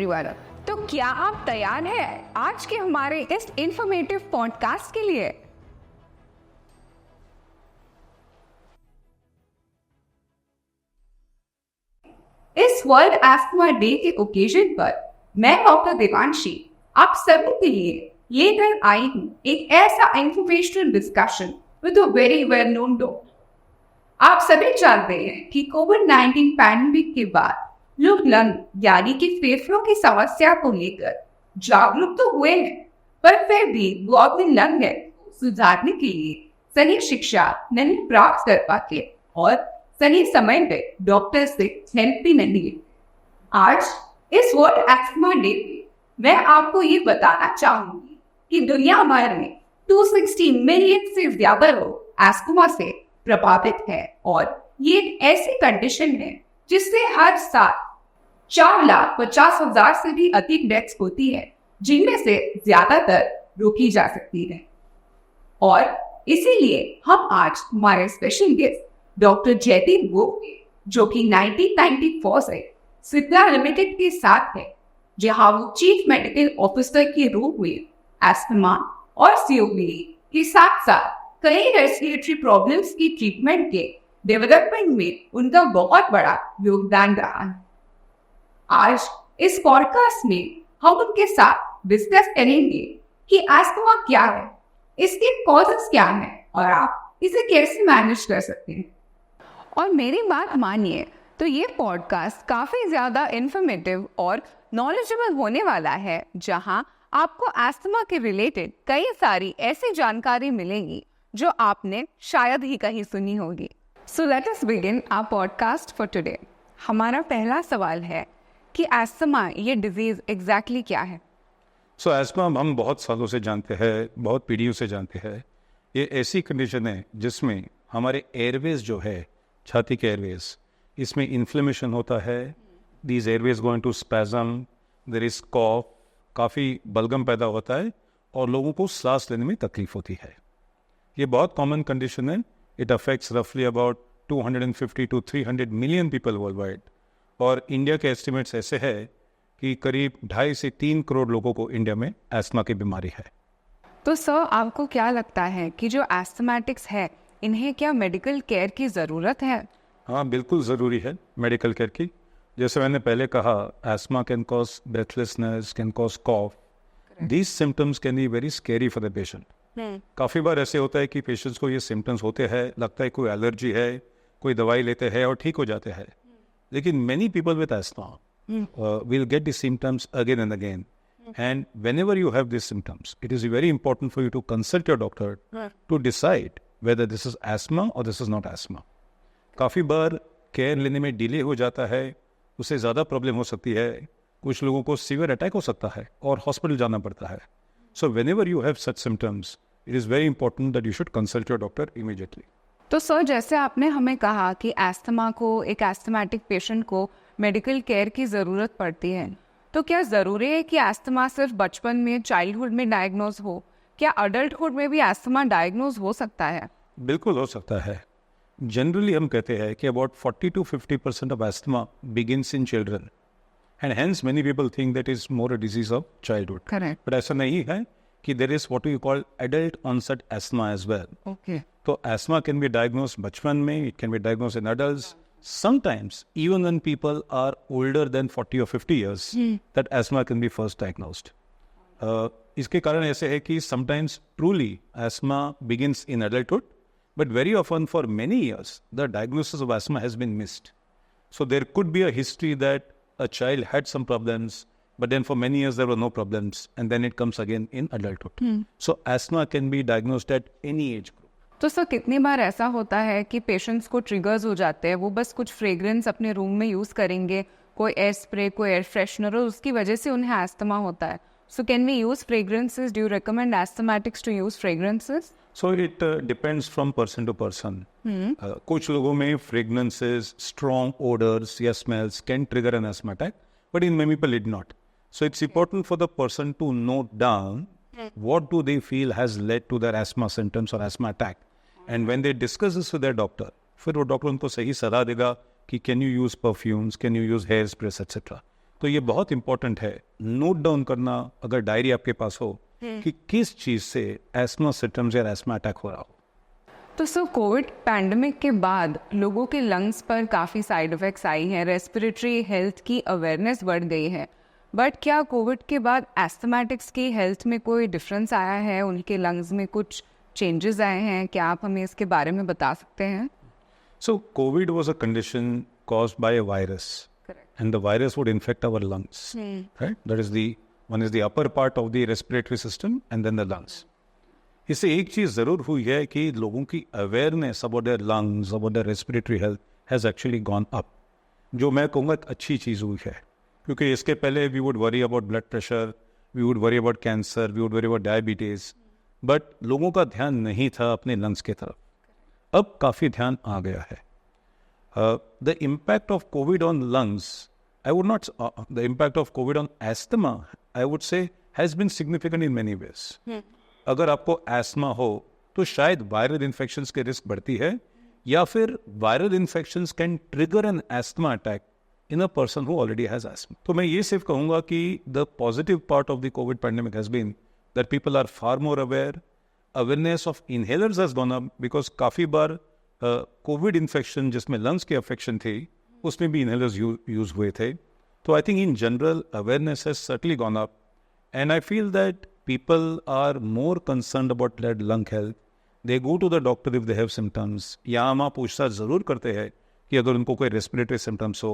Everyone. तो क्या आप तैयार हैं आज के हमारे इस इंफॉर्मेटिव पॉडकास्ट के लिए? इस वर्ल्ड एस्थमा डे के ओकेजन पर मैं डॉक्टर देवांशी आप सभी के लिए लेकर आई हूँ एक ऐसा informational discussion with a very well known doctor. आप सभी जानते हैं कि कोविड-19 पैंडेमिक के बाद लोग लंग यानी कि फेफड़ों की समस्या को लेकर जागरूक तो हुए हैं, पर फिर भी वो अपने लंग हेल्थ सुधारने के लिए सही शिक्षा नहीं प्राप्त कर पाते और सही समय पे डॉक्टर से हेल्प भी नहीं है। आज इस वर्ल्ड एस्थमा डे में मैं आपको ये बताना चाहूंगी कि दुनिया भर में 260 मिलियन से ज्यादा लोग एस्थमा से प्रभावित है और ये एक ऐसी कंडीशन है जिससे हर साल 4,50,000 से भी अधिक डेथ्स होती है, जिनमें से ज्यादातर रोकी जा सकती है। और इसीलिए हम आज हमारे special guest doctor Jaideep Gokhale, जो कि 1994 से सिद्धा लिमिटेड के साथ है, जहां वो चीफ मेडिकल ऑफिसर के रूप में एस्थमा और सीओपीडी के साथ साथ कई रेस्पिरेटरी प्रॉब्लम्स की ट्रीटमेंट के डेवलपमेंट में उनका बहुत बड़ा योगदान रहा है। आज इस पॉडकास्ट में हम उनके साथ डिस्कस करेंगे कि एस्थमा क्या है, इसके कॉजेस क्या हैं और आप इसे कैसे मैनेज कर सकते हैं। और मेरी बात मानिए तो ये पॉडकास्ट काफ़ी ज़्यादा इन्फॉर्मेटिव और नॉलेजेबल होने वाला है, जहां आपको एस्थमा के रिलेटेड कई सारी ऐसी जानकारी मिलेगी जो आपने शायद ही कहीं सुनी होगी। So let us begin our podcast for today. हमारा पहला सवाल है कि एस्थमा ये डिजीज एग्जैक्टली क्या है? सो एस्थमा हम बहुत सालों से जानते हैं, बहुत पीढ़ियों से जानते हैं। ये ऐसी कंडीशन है जिसमें हमारे एयरवेज जो है, छाती के एयरवेज, इसमें इन्फ्लेमेशन होता है। These airways going to spasm, there is cough, काफ़ी बलगम पैदा होता है और लोगों को सांस लेने में तकलीफ होती है। ये बहुत कॉमन कंडीशन है। इट अफेक्ट्स रफली about 250 to 300 million people world wide. और इंडिया के एस्टिमेट्स ऐसे है कि करीब 2.5 से 3 करोड़ लोगों को इंडिया में एस्थमा की बीमारी है। तो सर, आपको क्या लगता है कि जो एस्थमेटिक्स है, इन्हें क्या मेडिकल केयर की ज़रूरत है? हाँ, बिल्कुल ज़रूरी है मेडिकल केयर की। जैसे मैंने पहले कहा, asthma can cause breathlessness, can cause cough. These symptoms can be very scary for the patient. काफ़ी बार ऐसे होता है कि पेशेंट्स को ये सिम्टम्स होते हैं, लगता है कोई एलर्जी है, कोई दवाई लेते हैं और ठीक हो जाते हैं। लेकिन many people with asthma will get the symptoms again and again, and whenever you have this symptoms, it is very important for you to consult your doctor to decide whether this is asthma or this is not asthma. काफ़ी बार care लेने में delay हो जाता है, उससे ज़्यादा problem हो सकती है। कुछ लोगों को सीवियर अटैक हो सकता है और हॉस्पिटल जाना पड़ता है। So whenever you have such symptoms, it is very important that you should consult your doctor immediately. तो सर, जैसे आपने हमें कहा कि एस्थमा को, एक एस्थमेटिक पेशेंट को मेडिकल केयर की ज़रूरत पड़ती है, तो क्या ज़रूरी है कि एस्थमा सिर्फ बचपन में, चाइल्डहुड में डायग्नोज हो? क्या अडल्टहुड में भी एस्थमा डायग्नोज हो सकता है? बिल्कुल हो सकता है। जनरली हम कहते हैं कि about 40 to 50% of asthma begins in children, and hence many people think that is more a disease of childhood. Correct. But ऐसा नहीं है कि there is what we call adult onset asthma as well. Okay. तो asthma can be diagnosed बचपन में, it can be diagnosed in adults, sometimes even when people are older than 40 or 50 years, that asthma can be first diagnosed. इसके कारण ऐसे है कि sometimes truly asthma begins in adulthood, but very often for many years the diagnosis of asthma has been missed. So there could be a history that a child had some problems, but then for many years there were no problems, and then it comes again in adulthood. So asthma can be diagnosed at any age group. तो sir, कितनी बार ऐसा होता है कि patients को triggers हो जाते हैं, वो बस कुछ फ्रेग्रेंस अपने रूम में यूज़ करेंगे, कोई एयर स्प्रे, कोई एयर फ्रेशनर, और उसकी वजह से उन्हें एस्थमा होता है। So can we use fragrances? Do you recommend asthmatics to use fragrances? So it depends from person to person. कुछ लोगों में fragrances, strong odors या smells can trigger an asthma attack, but in many people it not. So it's important for the person to note down what do they feel has led to their asthma symptoms or asthma attack. And when they discuss this with their doctor, फिर वो doctor उनको सही सलाह देगा कि can you use perfumes, can you use hair sprays, etc. तो ये बहुत इंपॉर्टेंट है नोट डाउन करना, अगर डायरी आपके पास हो, कि किस चीज से एस्मा सिम्टम्स या एस्मा अटैक हो रहा हो। तो सर कोविड पैंडमिक के बाद लोगों के लंग्स पर काफ़ी साइड इफ़ेक्ट्स आई हैं, रेस्पिरेटरी हेल्थ की अवेयरनेस बढ़ गई है, बट क्या कोविड के बाद एस्थमेटिक्स की हेल्थ में कोई डिफरेंस आया है, उनके लंग्स में कुछ चेंजेस आए हैं? क्या आप हमें इसके बारे में बता सकते हैं? So COVID was a condition caused by a virus. Correct. And the virus would infect our lungs. Right? That is one is the upper part of the respiratory system and then the lungs. इससे एक चीज जरूर हुई है कि लोगों की awareness about their lungs, about their respiratory health has actually gone up, जो मैं कहूँगा एक अच्छी चीज हुई है। क्योंकि इसके पहले we would worry about blood pressure, we would worry about cancer, we would worry about diabetes, but लोगों का ध्यान नहीं था अपने लंग्स की तरफ। अब काफी ध्यान आ गया है। The impact of covid on lungs, I would not, the impact of covid on asthma, I would say has been significant in many ways. अगर आपको एस्मा हो तो शायद वायरल इन्फेक्शंस के रिस्क बढ़ती है, या फिर viral infections can trigger an asthma attack in a person who already has asthma. तो मैं ये सिर्फ कहूंगा कि the positive part of the covid pandemic has been that people are far more aware, awareness of inhalers has gone up, because काफी बार covid infection जिसमें lungs की अफेक्शन थी उसमें भी इनहेलर्स यूज हुए थे। तो I think in general awareness has certainly gone up, and I feel that people are more concerned about their lung health. They go to the doctor if they have symptoms. यहाँ हम पूछताछ जरूर करते हैं कि अगर उनको कोई respiratory symptoms हो,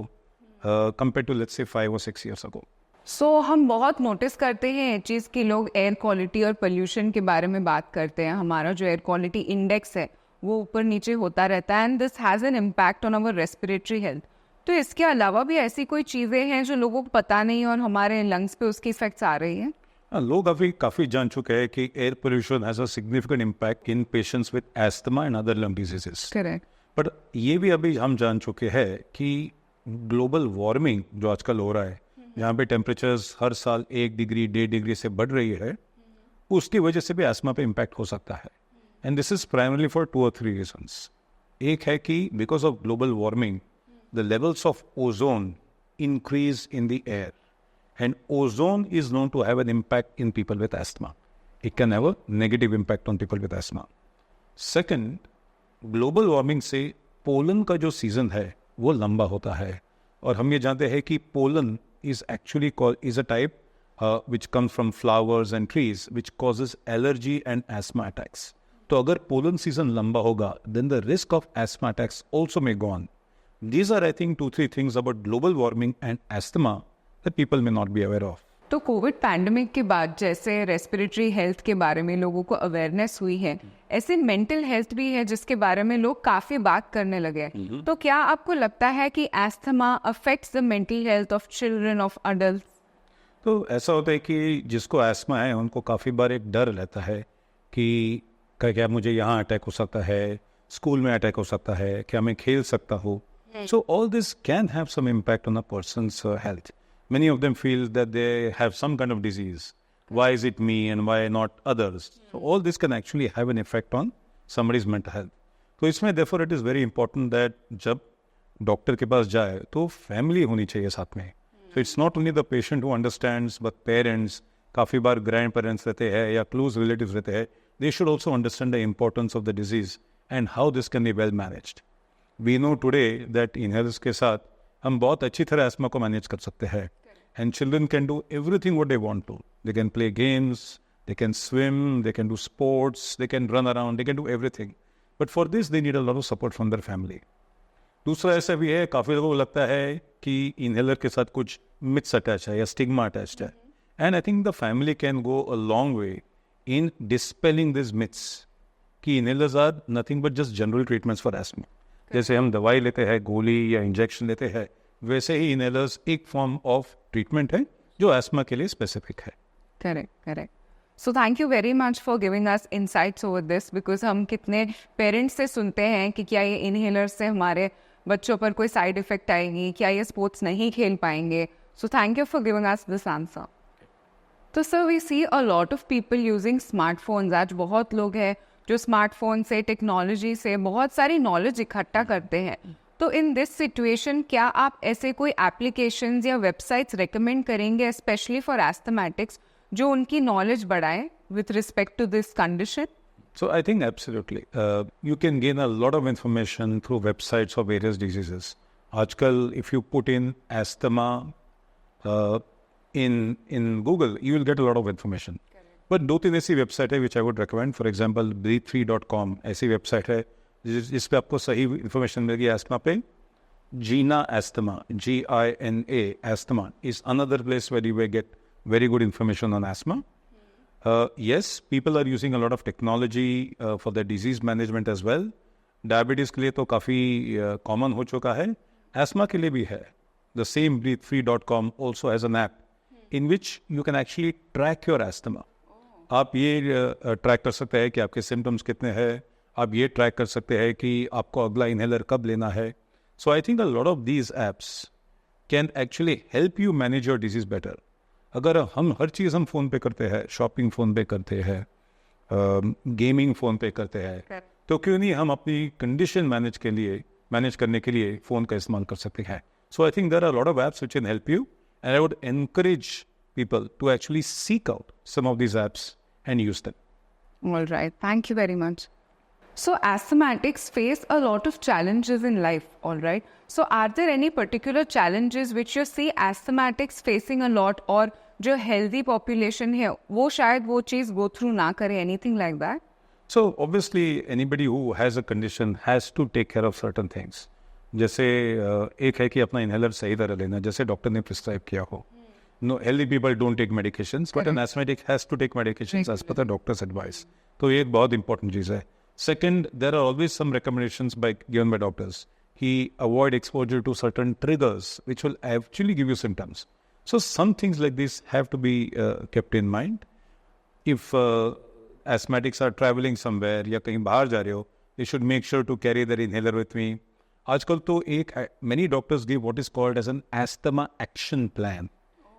compared to let's say 5 or 6 years ago. सो हम बहुत नोटिस करते हैं ये चीज़ कि लोग एयर क्वालिटी और पोल्यूशन के बारे में बात करते हैं। हमारा जो एयर क्वालिटी इंडेक्स है वो ऊपर नीचे होता रहता है, and this has an impact on our respiratory health. तो इसके अलावा भी ऐसी कोई चीज़ें हैं जो लोगों को पता नहीं और हमारे लंग्स पे उसकी इफेक्ट्स आ रही हैं? लोग अभी काफी जान चुके हैं कि air pollution has a significant impact in patients with asthma and other lung diseases. Correct. But ये भी अभी हम जान चुके हैं कि ग्लोबल वार्मिंग जो आजकल हो रहा है, जहाँ पे टेम्परेचर्स हर साल 1 डिग्री 1.5 डिग्री से बढ़ रही है, उसकी वजह से भी एस्थमा पे इम्पैक्ट हो सकता है। And this is primarily for 2 or 3 reasons. एक है कि because of global warming the levels of ozone increase in the air, and ozone is known to have an impact in people with asthma. It can have a negative impact on people with asthma. Second, global warming से pollen का जो season है वो लंबा होता है, और हम ये जानते हैं कि pollen is actually is a type which comes from flowers and trees which causes allergy and asthma attacks. तो अगर पोलन सीजन लंबा होगा then the risk of asthma attacks also may go on. These are I think 2-3 things about global warming and asthma that people may not be aware of. तो Covid pandemic के बाद जैसे respiratory health के बारे में लोगों को awareness हुई है, ऐसे मेंटल हेल्थ भी है जिसके बारे में लोग काफ़ी बात करने लगे हैं। तो क्या आपको लगता है कि asthma affects the mental health of children, of adult? तो ऐसा होता है कि जिसको एस्थमा है उनको काफ़ी बार एक डर रहता है कि क्या मुझे यहाँ अटैक हो सकता है, स्कूल में अटैक हो सकता है, क्या मैं खेल सकता हूँ? So all this can have some impact on a person's health. Many of them feel that they have some kind of disease. Why is it me and why not others? So all this can actually have an effect on somebody's mental health. तो इसमें therefore it is very important that जब doctor के पास जाए तो family होनी चाहिए साथ में. So it's not only the patient who understands, but parents, काफ़ी बार ग्रैंड पेरेंट्स रहते हैं या क्लोज रिलेटिव्स रहते हैं, they should also understand the importance of the disease and how this can be well managed. We know today that inhalers के साथ हम बहुत अच्छी तरह एस्मा को मैनेज कर सकते हैं, and children can do everything what they want to. They can play games, they can swim, they can do sports, they can run around, they can do everything. But for this they need a lot of support from their family. दूसरा ऐसा भी है, काफ़ी लोगों को लगता है कि इनहेलर के साथ कुछ मिथ्स अटैच है या स्टिग्मा अटैच्ड है, and I think the family can go a long way in dispelling this myths कि inhalers are nothing but just general treatments for asthma. जैसे हम दवाई लेते हैं, गोली या इंजेक्शन लेते हैं, वैसे ही इनहेलर्स एक फॉर्म ऑफ ट्रीटमेंट है जो एस्मा के लिए स्पेसिफिक है। Correct, correct. So thank you very much for giving us insights over this, because हम कितने पेरेंट्स से सुनते हैं कि क्या ये इनहेलर्स से हमारे बच्चों पर कोई साइड इफेक्ट आएगी, क्या ये स्पोर्ट्स नहीं खेल पाएंगे। So thank you for giving us this answer. तो sir we see a lot of people using smartphones. आज बहुत लोग हैं जो स्मार्टफोन से, टेक्नोलॉजी से बहुत सारी नॉलेज इकट्ठा करते हैं। तो इन दिस सिचुएशन क्या आप ऐसे कोई एप्लीकेशंस या वेबसाइट्स रेकमेंड करेंगे स्पेशली फॉर एस्थमेटिक्स जो उनकी नॉलेज बढ़ाए with respect to this condition? So I think absolutely. You can gain a lot of information through websites of various diseases. Aajkal, if you put in asthma in Google, you will get a lot of information. But दो तीन ऐसी website है which I would recommend. For example, breathe3.com ऐसी website है जिस पे आपको सही इन्फॉर्मेशन मिलेगी एस्थमा पे. Gina Asthma, Gina Asthma is another place where you will get very good information on asthma. Yes, people are using a lot of technology for their disease management as well. Diabetes के लिए तो काफ़ी common हो चुका है. Asthma के लिए भी है. The same breathe3.com also has an app in which you can actually track your asthma. आप ये ट्रैक कर सकते हैं कि आपके सिम्टम्स कितने हैं. आप ये ट्रैक कर सकते हैं कि आपको अगला इनहेलर कब लेना है. So I think a lot of these apps can actually help you manage your disease better. अगर हम हर चीज़ हम फ़ोन पे करते हैं, शॉपिंग फ़ोन पे करते हैं, गेमिंग फ़ोन पे करते हैं, तो क्यों नहीं हम अपनी कंडीशन मैनेज करने के लिए फ़ोन का इस्तेमाल कर सकते हैं. So I think there are lot of apps which can help you and I would encourage people to actually seek out some of these apps and use them. All right, thank you very much. So asthmatics face a lot of challenges in life, all right? So are there any particular challenges which you see asthmatics facing a lot or जो healthy population है वो शायद वो चीज़ go through ना करे, anything like that? So obviously anybody who has a condition has to take care of certain things. जैसे एक है कि अपना इनहेलर सही तरह लेना, जैसे डॉक्टर ने प्रिस्क्राइब किया हो. No, healthy people don't take medications, but an asthmatic has to take medications as per the doctor's advice. तो ये एक बहुत important चीज़ है. Second, there are always some recommendations given by doctors. He avoid exposure to certain triggers which will actually give you symptoms. So some things like this have to be kept in mind. If asthmatics are traveling somewhere या कहीं बाहर जा रहे हो, they should make sure to carry their inhaler with me. आजकल तो many doctors give what is called as an asthma action plan.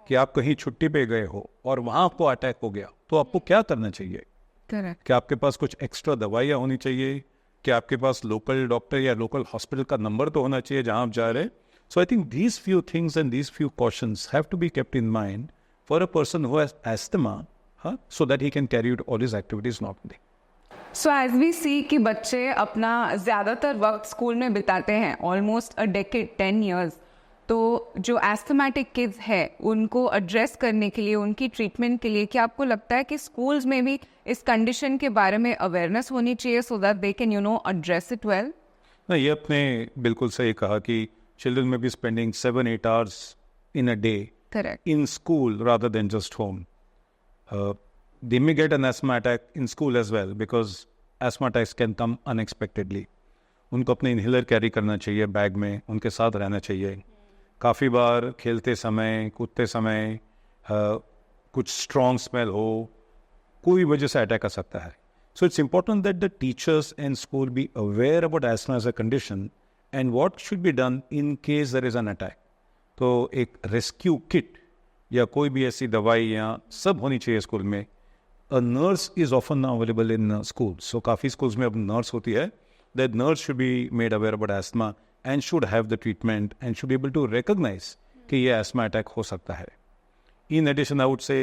कि आप कहीं छुट्टी पे गए हो और वहाँ आपको अटैक हो गया, तो आपको क्या करना चाहिए. कि आपके पास कुछ एक्स्ट्रा दवाइयाँ होनी चाहिए, कि आपके पास लोकल डॉक्टर या लोकल हॉस्पिटल का नंबर तो होना चाहिए जहाँ आप जा रहे हैं. So I think these few things and these few cautions have to be kept in mind for a person who has asthma, so that he can carry out all his activities normally. So as we see कि बच्चे अपना ज़्यादातर वक्त school में बिताते हैं, almost a decade, 10 years. तो जो एस्थमेटिक किड्स है उनको एड्रेस करने के लिए, उनकी ट्रीटमेंट के लिए, क्या आपको लगता है कि स्कूल्स में भी इस कंडीशन के बारे में अवेयरनेस होनी चाहिए so that they can address it well? ना, ये आपने बिल्कुल सही कहा कि चिल्ड्रन में be spending 7-8 hours in a day in school rather than just home. They may get an asthma attack in school as well because asthma attacks can come unexpectedly. उनको अपने इनहेलर कैरी करना चाहिए bag में, उनके साथ रहना चाहिए. काफ़ी बार खेलते समय, कूदते समय कुछ स्ट्रॉन्ग स्मेल हो, कोई वजह से अटैक आ सकता है. So it's important that the teachers and school be aware about asthma as a condition and what should be done in case there is an attack. तो एक रेस्क्यू किट या कोई भी ऐसी दवाई या सब होनी चाहिए स्कूल में. A nurse is often now available in school. So काफ़ी स्कूल्स में अब नर्स होती है. That nurse should be made aware about asthma and should have the treatment and should be able to recognize कि ये asthma attack हो सकता है. In addition, I would say,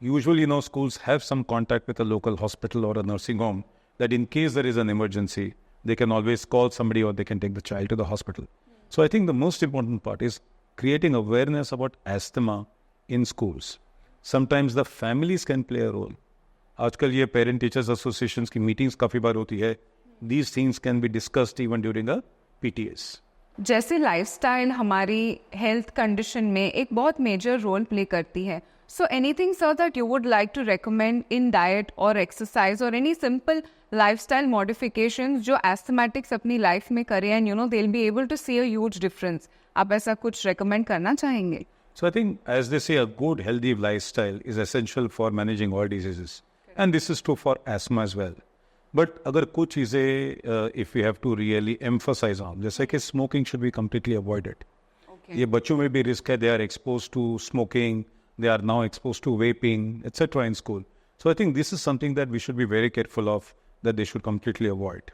usually, schools have some contact with a local hospital or a nursing home that in case there is an emergency, they can always call somebody or they can take the child to the hospital. So I think the most important part is creating awareness about asthma in schools. Sometimes the families can play a role. आजकल ये parent teachers associations की meetings काफ़ी बार होती है. These things can be discussed even during a PTS. जैसे lifestyle हमारी health condition में एक बहुत मेजर रोल प्ले करती है, so anything sir that you would like to recommend in diet और एक्सरसाइज और एनी सिंपल लाइफस्टाइल मॉडिफिकेशंस जो एस्थमेटिक्स अपनी लाइफ में करें and they will be able to see a huge difference. आप ऐसा कुछ रेकमेंड करना चाहेंगे? So I think, as they say, a good healthy lifestyle is essential for managing all diseases. And this is true for asthma as well. But अगर कुछ चीज़ें if we have to really emphasize on, जैसे कि smoking should be completely avoided. ये बच्चों में भी risk है. They are exposed to smoking. They are now exposed to vaping, etc. in school. So I think this is something that we should be very careful of, that they should completely avoid.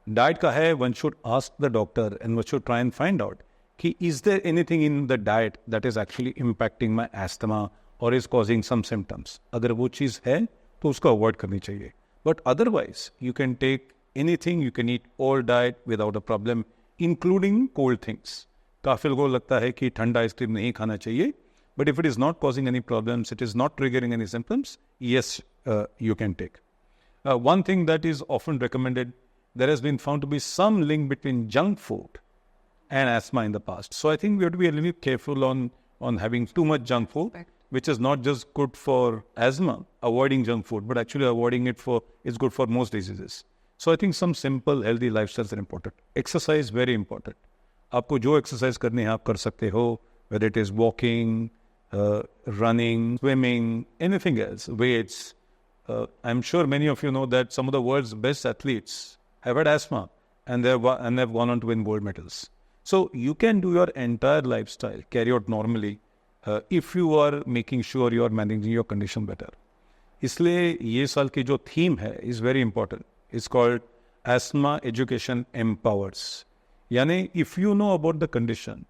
Diet का है, one should ask the doctor and one should try and find out कि is there anything in the diet that is actually impacting my asthma और is causing some symptoms. अगर वो चीज़ है तो उसको अवॉइड करनी चाहिए. But otherwise you can take anything, you can eat all diet without a problem, including cold things. काफ़ी लोगों को लगता है कि ठंडा आइसक्रीम नहीं खाना चाहिए, but if it is not causing any problems, it is not triggering any symptoms, yes, you can take. One thing that is often recommended, there has been found to be some link between junk food and asthma in the past. So I think we have to be a little careful on having too much junk food, which is not just good for asthma, avoiding junk food, but actually avoiding it is good for most diseases. So I think some simple healthy lifestyles are important. Exercise very important. आपको जो exercise करनी है आप कर सकते हो, whether it is walking, running, swimming, anything else, weights. I'm sure many of you know that some of the world's best athletes have had asthma and they've gone on to win gold medals. So you can do your entire lifestyle, carry out normally, if you are making sure you are managing your condition better. इसलिए ये साल की जो theme है is very important. It's called Asthma Education Empowers. यानी if you know about the condition,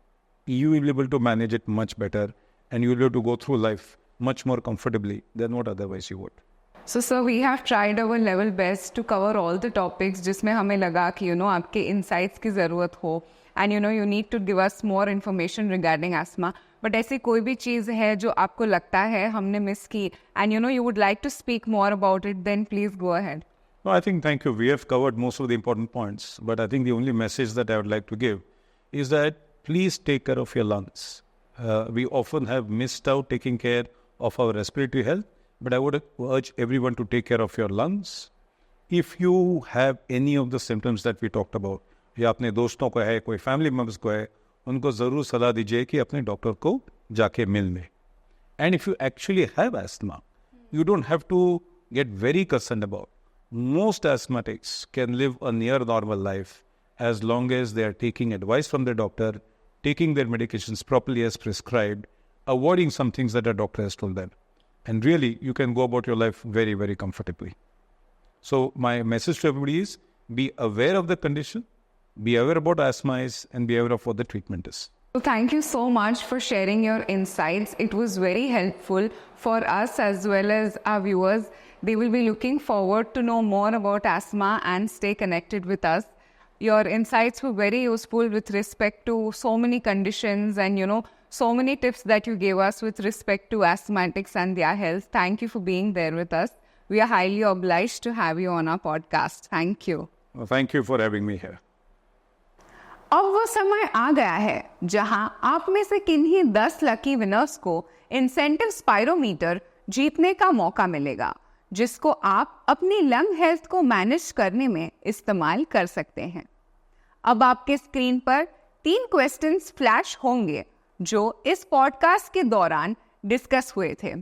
you will be able to manage it much better. And you will be able to go through life much more comfortably than what otherwise you would. So sir, we have tried our level best to cover all the topics जिसमें हमें लगा कि आपके insights की ज़रूरत हो and you need to give us more information regarding asthma. But ऐसी कोई भी चीज़ है जो आपको लगता है हमने miss की and you would like to speak more about it, then please go ahead. No, I think, thank you. We have covered most of the important points. But I think the only message that I would like to give is that please take care of your lungs. We often have missed out taking care of our respiratory health, but I would urge everyone to take care of your lungs. If you have any of the symptoms that we talked about, या अपने दोस्तों को है, कोई family members को है, उनको ज़रूर सलाह दीजिए कि अपने डॉक्टर को जाके मिल लें. And if you actually have asthma, you don't have to get very concerned about. Most asthmatics can live a near normal life as long as they are taking advice from their doctor, taking their medications properly as prescribed, avoiding some things that a doctor has told them. And really, you can go about your life very, very comfortably. So my message to everybody is, be aware of the condition, be aware about asthma is, and be aware of what the treatment is. So thank you so much for sharing your insights. It was very helpful for us as well as our viewers. They will be looking forward to know more about asthma and stay connected with us. Your insights were very useful with respect to so many conditions and, so many tips that you gave us with respect to asthmatics and their health. Thank you for being there with us. We are highly obliged to have you on our podcast. Thank you. Well, thank you for having me here. अब वो समय आ गया है जहां आप में से किन्हीं 10 लकी विनर्स को इंसेंटिव स्पाइरोमीटर जीतने का मौका मिलेगा, जिसको आप अपनी लंग हेल्थ को मैनेज करने में इस्तेमाल कर सकते हैं. अब आपके स्क्रीन पर 3 क्वेश्चंस फ्लैश होंगे जो इस पॉडकास्ट के दौरान डिस्कस हुए थे.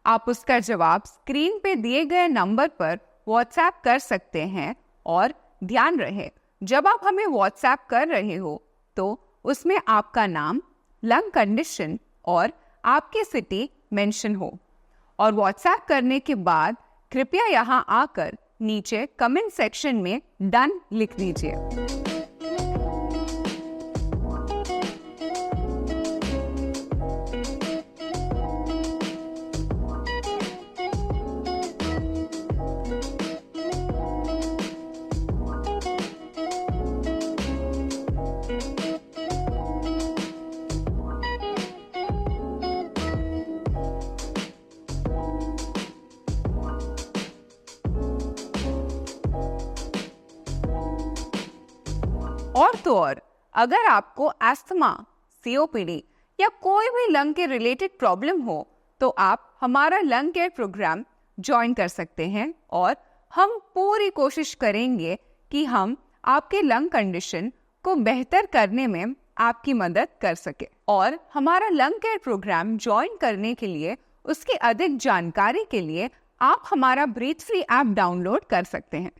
आप उसका जवाब स्क्रीन पे दिए गए नंबर पर व्हाट्सएप कर सकते हैं. और ध्यान रहे, जब आप हमें व्हाट्सएप कर रहे हो तो उसमें आपका नाम, लंग कंडीशन और आपकी सिटी मेंशन हो. और व्हाट्सएप करने के बाद कृपया यहाँ आकर नीचे कमेंट सेक्शन में डन लिख दीजिए. और तो और, अगर आपको एस्थमा, सीओपीडी या कोई भी लंग के रिलेटेड प्रॉब्लम हो तो आप हमारा लंग केयर प्रोग्राम ज्वाइन कर सकते हैं और हम पूरी कोशिश करेंगे कि हम आपके लंग कंडीशन को बेहतर करने में आपकी मदद कर सके. और हमारा लंग केयर प्रोग्राम ज्वाइन करने के लिए, उसकी अधिक जानकारी के लिए आप हमारा ब्रीथ फ्री ऐप डाउनलोड कर सकते हैं.